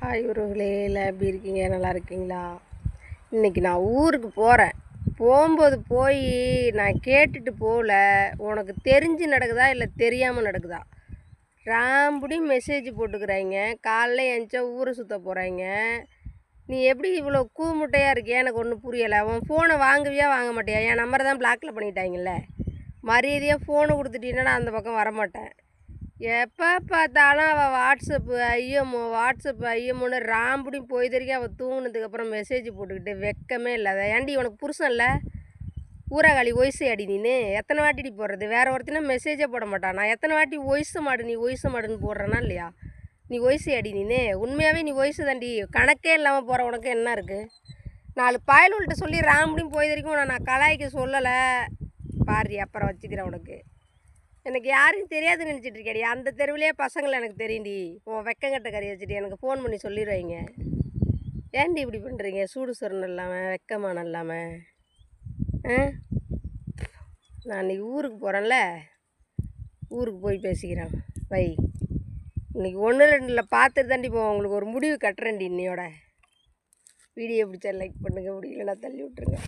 Hi உறவுகளே, எல்லாம் எப்படி இருக்கீங்க? நல்லா இருக்கீங்களா? இன்றைக்கி நான் ஊருக்கு போகிறேன். போகும்போது நான் கேட்டுட்டு போகல. உனக்கு தெரிஞ்சு நடக்குதா இல்லை தெரியாமல் நடக்குதா? ராம்புடி மெசேஜ் போட்டுக்கிறாங்க. காலைல எழுந்திரிச்சா ஊரை சுற்ற போகிறாங்க. நீ எப்படி இவ்வளோ கூமுட்டையாக இருக்கியா? எனக்கு ஒன்றும் புரியலை. உன் ஃபோனை வாங்குவியா வாங்க மாட்டியா? என் நம்பரை தான் பிளாக்கில் பண்ணிட்டாங்கல்ல. மரியாதையாக ஃபோனை கொடுத்துட்டீங்கன்னா நான் அந்த பக்கம் வரமாட்டேன். எப்போ பார்த்தாலும் அவள் வாட்ஸ்அப் ஐயமோன்னு ராம்புடியும் போய் தெரியும். அவள் தூங்கினதுக்கப்புறம் மெசேஜ் போட்டுக்கிட்டு வெக்கமே இல்லாத. ஏன்டி உனக்கு புருஷன் இல்லை? ஊரகாளி ஒய்ஸு அடி நீனு எத்தனை வாட்டிடி போடுறது? வேறு ஒருத்தினா மெசேஜே போட மாட்டான். நான் எத்தனை வாட்டி ஒய்ஸு மாடுன்னு போடுறேன்னா இல்லையா? நீ ஒய்ஸு அடி நீனு உண்மையாகவே நீ ஒய்ஸு தாண்டி. கணக்கே இல்லாமல் போகிற உனக்கு என்ன இருக்குது? 4 பயலுள்கிட்ட சொல்லி ராம்புடியும் போய் தெரிக்கும். நான் கலாய்க்க சொல்லலை பாரு. அப்புறம் வச்சுக்கிறேன். உனக்கு எனக்கு யாரும் தெரியாதுன்னு நினச்சிட்டு இருக்கேடி. அந்த தெருவிலே பசங்களை எனக்கு தெரியும்டி. உன் வெக்கங்கட்ட கறி வச்சுட்டு எனக்கு ஃபோன் பண்ணி சொல்லிடுவாங்க. ஏன்டி இப்படி பண்ணுறீங்க? சூடு சொரணம் இல்லாமல் வெக்கமான இல்லாமல். நான் இன்றைக்கி ஊருக்கு போகிறேன்ல, ஊருக்கு போய் பேசிக்கிறேன். வை, இன்றைக்கி 1-2 பார்த்துட்டு தாண்டி போவோம். உங்களுக்கு ஒரு முடிவு கட்டுறேன்டி இன்னையோட. வீடியோ பிடிச்சா லைக் பண்ணுங்கள், முடியலன்னா தள்ளி விட்ருங்க.